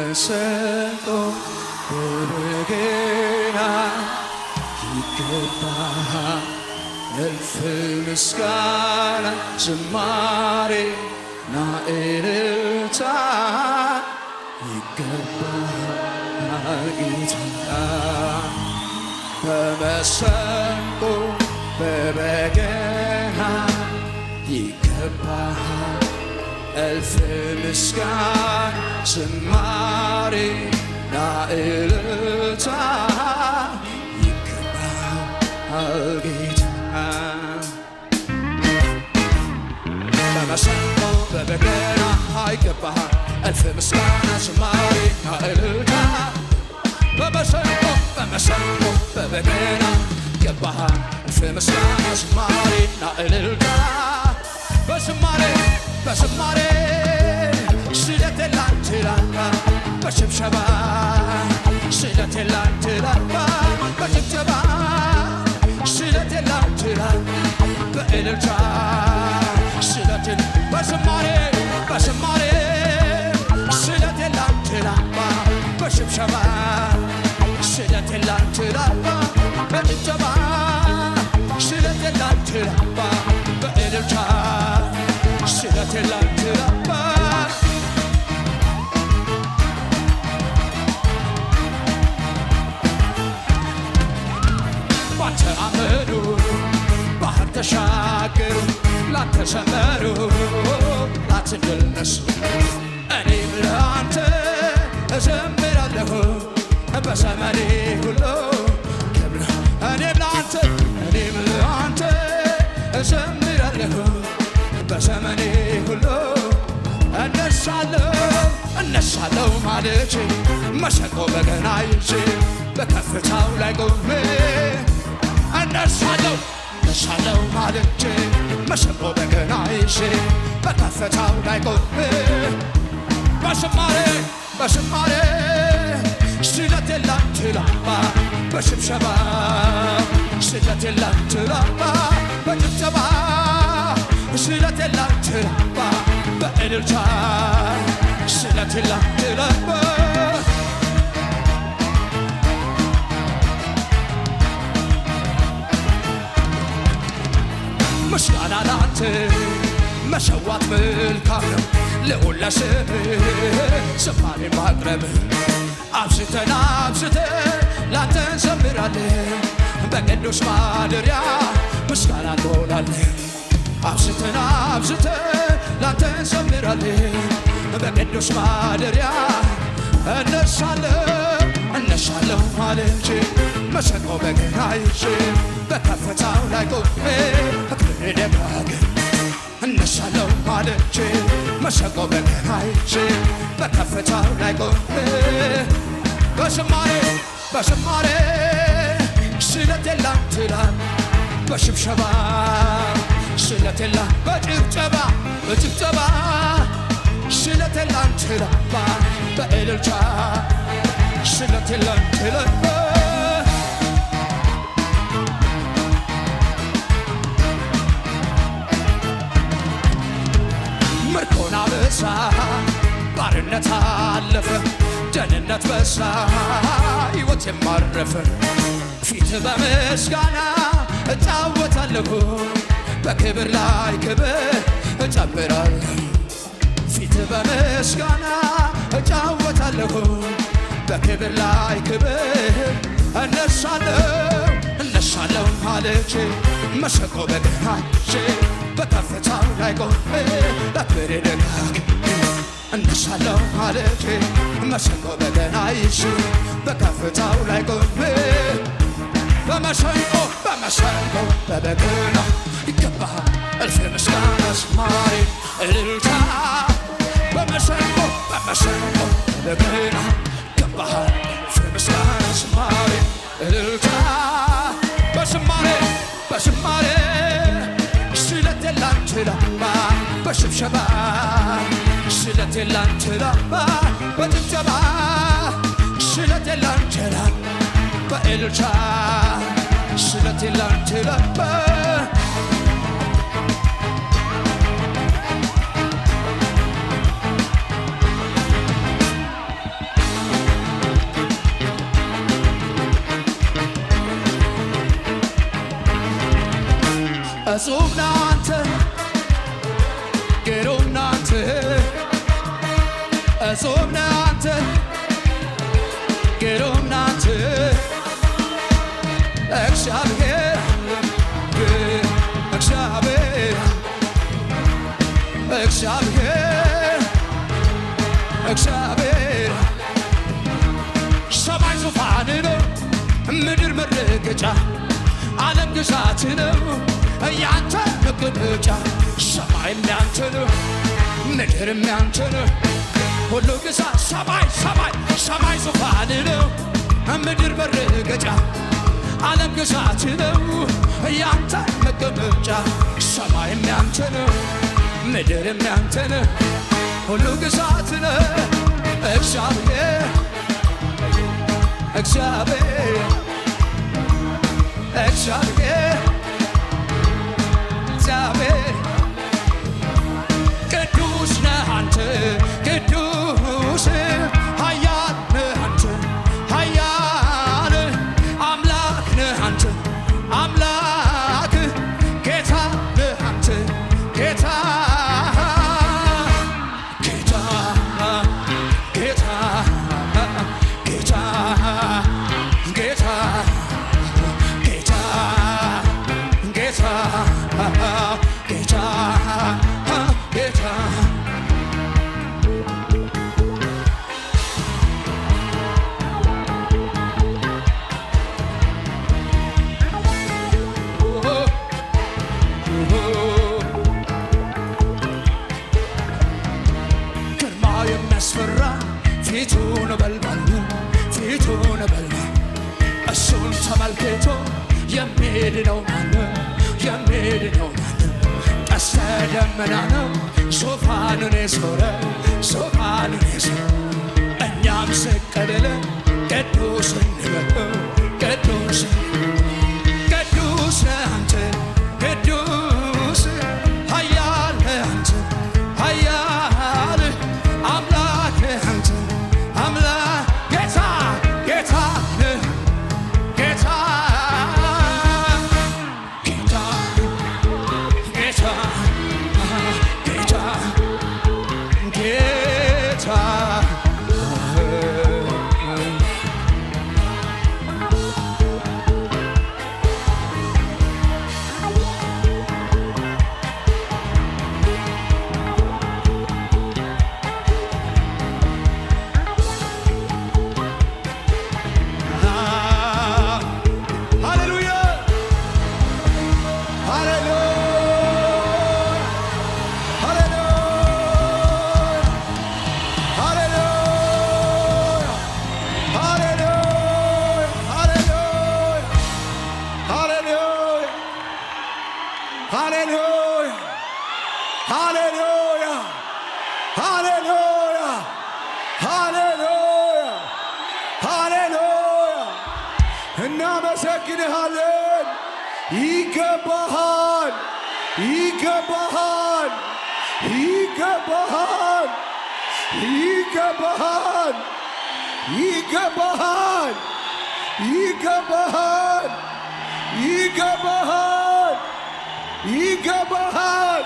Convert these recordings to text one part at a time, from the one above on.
በመሰንቆ በበገና ይገባሃል እልፍ ምስጋና ዝማሬና እልልታ ይገባሃል ጌታ በመሰንቆ በበገና ይገባሃል እልፍ ምስጋና ዝማሬና እልልታ ይገባሃል ጌታ በመሰንቆ በበገና ይገባሃል እልፍ ምስጋና ዝማሬና እልልታ በመሰንቆ በበገና ይገባሃል እልፍ ምስጋና ዝማሬና እልልታ በዝማሬ ስለቴን ላንተ ላንባ በሽብሸባ ስለቴን ላንተ ላንባ በጭብጨባ ስለቴን ላንተ ላንባ በእልልታ ስለቴን በዝማሬ ስለቴን ላንተ ላንባ በሽብሸባ ስለቴን ላንተ ላንባ በጭብጨባ ስለቴን ላንተ ላንባ በእልልታ ስለቴን ላንተ ላንባ ባንተ አመኑ ባህር ተሻገሩ ላንተ ሰመሩ ላንተ ድል ነሱ እኔም ለአንተ እዘምራለሁ በዘመኔ ሁሉ ክብር እኔም ለአንተ እዘምራለሁ በዘመኔ ሁሉ እነሳለሁ ማለቴ መሰንቆ በገና ይዤ በከፍታው ላይ ቆሜ እነሳለሁ ማለቴ መሰንቆ በገና ይዤ በከፍታው ላይ ቆሜ በዝማሬ ስለቴን ላንተ ላንባ በሽብሸባ ስለቴን ላንተ ላንባ በጭብጨባ ስለቴን ላንተ ላንባ በእልልታ ስለቴን ላንተ ላንባ ምስጋና ላንተ መሰዋት መልካም ነው ልዑል ለስምህ ዝማሬ ማቅረብ አብዝተን ላንተ እንዘምራለን በቅዱስ ማደሪያ ምስጋና እንሆናለን አብዝተን ላንተ እንዘምራለን በቅዱስ ማደሪያ እነሳለሁ ማለቴ መሰንቆ በገና ይዤ በከፍታው ላይ ቆሜ ክብሬ ደጋግሜ እነሳለሁ ማለቴ መሰንቆ በገና ይዤ በከፍታው ላይ ቆሜ በዝማሬ ስለቴን ላንተ ላንባ በሽብሸባ ስለቴን ላንባ በጭብጨባ ስለቴን ላንተ ላንባ በእልልታ ስለቴን ላንተ ላንባ ምርኮን አበዛ ባርነት አለፈ ደህንነት በዛ ሕይወት የማረፈ ፊት በምስጋና እጫወታለሁ በክብር ላይ ክብር እጨምራለሁ ፊት በምስጋና እጫወታለሁ በክብር ላይ ክብር እነሳለሁ ማለቴ መሰንቆ በገና ይዤ በከፍታው ላይ ቆሜ ለክብሬ ደጋግሜ እነሳለሁ ማለቴ መሰንቆ በገና ይዤ በከፍታው ላይ ቆሜ በመሰንቆ በበገና ይገባሃል እልፍ ምስጋና ዝማሬ እልልታ በመሰንቆ በበገና ይገባሃል እልፍ ምስጋና ዝማሬ እልልታ በዝማሬ ስለቴን ላንተ ላንባ በሽብሸባ ስለቴን ላንተ ላንባ በጭብጨባ ስለቴን ላንተ ላንባ በእልልታ ስለቴን ላንተ ላንባ እጹብ ነህ አንተ ግሩም ነህ አንተ እጹብ ነህ አንተ ግሩም ነህ አንተ እግዚአብሔር እግዚአብሔር እግዚአብሔር እግዚአብሔር ሰማይ ዙፋን ነው ምድር መረገጫ ዓለም ግዛት ነው ያንተ መገለጫ ሰማይም ያንተ ነው ምድርም ያንተ ነው ሁሉ ግዛት ሰማይ ሰማይ ሰማይ ዙፋን ነው ምድር መረገጫ ዓለም ግዛት ነው ያንተ መገለጫ ሰማይም ያንተ ነው ምድርም ያንተ ነው ሁሉ ግዛት ነው እግዚአብሔር እግዚአብሔር እግዚአብሔር እግዚአብሔር ቅዱስ ነህ አንተ ቅዱስ ኃያል ነህ አንተ ኃያል አምላክ ነህ አንተ አምላክ ጌታ ነህ አንተ ጌታ ጌታ ጌታ ጌታ ጌታ ጌታ ጌታ ጌታ ጌታ ግርማ የሚያስፈራ ፊቱ ነበልባል ፊቱ ነበልባል እሱን ተመልክቶ የሚድነው ማነው የሚድነው ማነው ቀስተ ደመና ነው ዙፋኑን የዞረ ዙፋኑን የዞረ እኛም ዝቅ ብለን ቅዱስ እንበለው ቅዱስ ቅዱስ ነህ አንተ ቅዱስ ኃያል ነህ አንተ ኃያል አምላክ ነህ አንተ አምላክ ጌታ ጌታ ነህ ጌታ ጌታ ጌታ ጌታ ጌታ እናመሰግንሃለን ይገባሃል ይገባሃል ይገባሃል ይገባሃል ይገባሃል ይገባሃል ይገባሃል ይገባሃል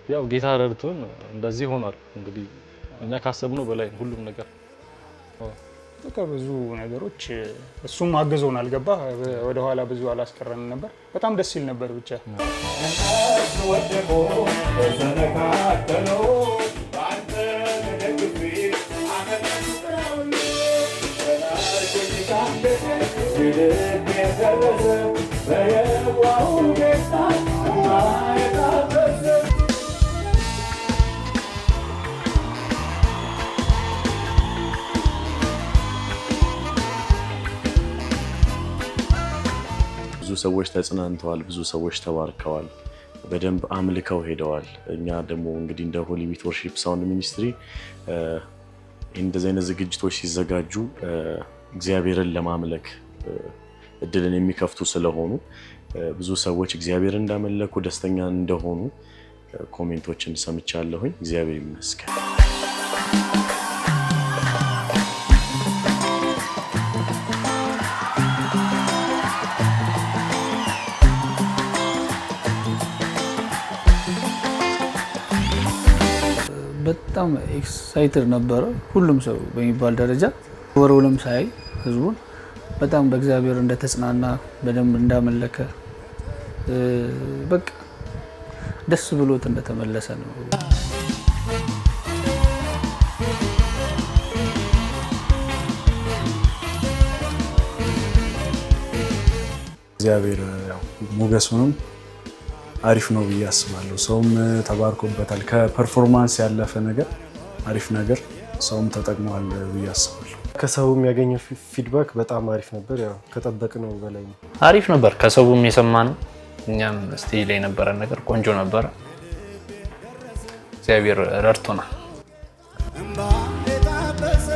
ያው ጌታ ረድቶን እንደዚህ ሆኗል። እንግዲህ እኛ ካሰብነው በላይ ሁሉም ነገር በቃ ብዙ ነገሮች እሱም አግዞናል። ገባ ወደ ኋላ ብዙ አላስቀረን ነበር። በጣም ደስ ይል ነበር ብቻ ብዙ ሰዎች ተጽናንተዋል፣ ብዙ ሰዎች ተባርከዋል፣ በደንብ አምልከው ሄደዋል። እኛ ደግሞ እንግዲህ እንደ ሆሊዊት ወርሺፕ ሳውንድ ሚኒስትሪ እንደዚህ አይነት ዝግጅቶች ሲዘጋጁ እግዚአብሔርን ለማምለክ እድልን የሚከፍቱ ስለሆኑ ብዙ ሰዎች እግዚአብሔርን እንዳመለኩ ደስተኛ እንደሆኑ ኮሜንቶችን ሰምቻለሁኝ። እግዚአብሔር ይመስገን። በጣም ኤክሳይትድ ነበረ ሁሉም ሰው በሚባል ደረጃ ወሩንም ሳይ ህዝቡን በጣም በእግዚአብሔር እንደተጽናና በደንብ እንዳመለከ በቃ ደስ ብሎት እንደተመለሰ ነው። እግዚአብሔር ያው ሞገሱንም አሪፍ ነው ብዬ አስባለሁ። ሰውም ተባርኮበታል። ከፐርፎርማንስ ያለፈ ነገር አሪፍ ነገር ሰውም ተጠቅሟል ብዬ አስባለሁ። ከሰውም ያገኘው ፊድባክ በጣም አሪፍ ነበር። ያው ከጠበቅነው በላይ ነው። አሪፍ ነበር። ከሰውም የሰማነው እኛም ስቴጅ ላይ የነበረ ነገር ቆንጆ ነበር። እግዚአብሔር ረድቶናል። እንባ የታበሰ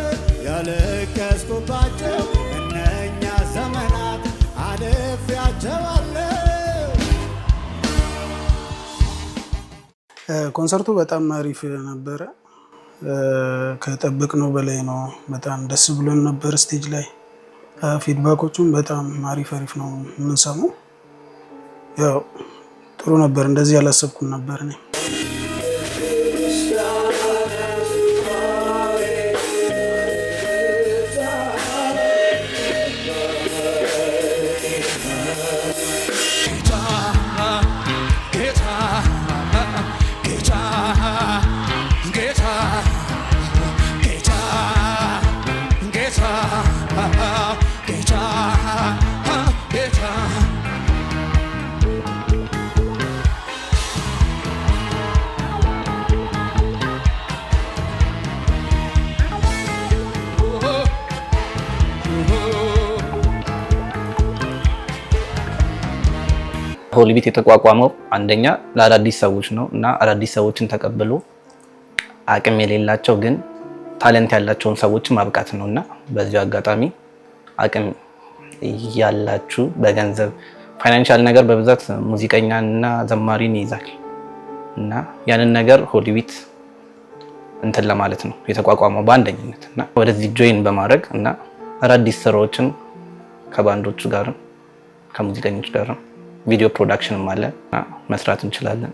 ያለቀስኩባቸው እነኛ ዘመናት አልፌያቸዋለሁ። ኮንሰርቱ በጣም አሪፍ ነበረ። ከጠበቅነው በላይ ነው። በጣም ደስ ብሎን ነበር። ስቴጅ ላይ ፊድባኮቹም በጣም አሪፍ ነው የምንሰማው። ያው ጥሩ ነበር። እንደዚህ ያላሰብኩም ነበር እኔ። ሆሊዊት የተቋቋመው አንደኛ ለአዳዲስ ሰዎች ነው እና አዳዲስ ሰዎችን ተቀብሎ አቅም የሌላቸው ግን ታለንት ያላቸውን ሰዎች ማብቃት ነው እና በዚህ አጋጣሚ አቅም ያላችሁ በገንዘብ ፋይናንሻል ነገር በብዛት ሙዚቀኛና ዘማሪን ይይዛል እና ያንን ነገር ሆሊዊት እንትን ለማለት ነው የተቋቋመው በአንደኝነት እና ወደዚህ ጆይን በማድረግ እና አዳዲስ ስራዎችን ከባንዶቹ ጋርም ከሙዚቀኞች ጋርም ቪዲዮ ፕሮዳክሽንም አለ መስራት እንችላለን።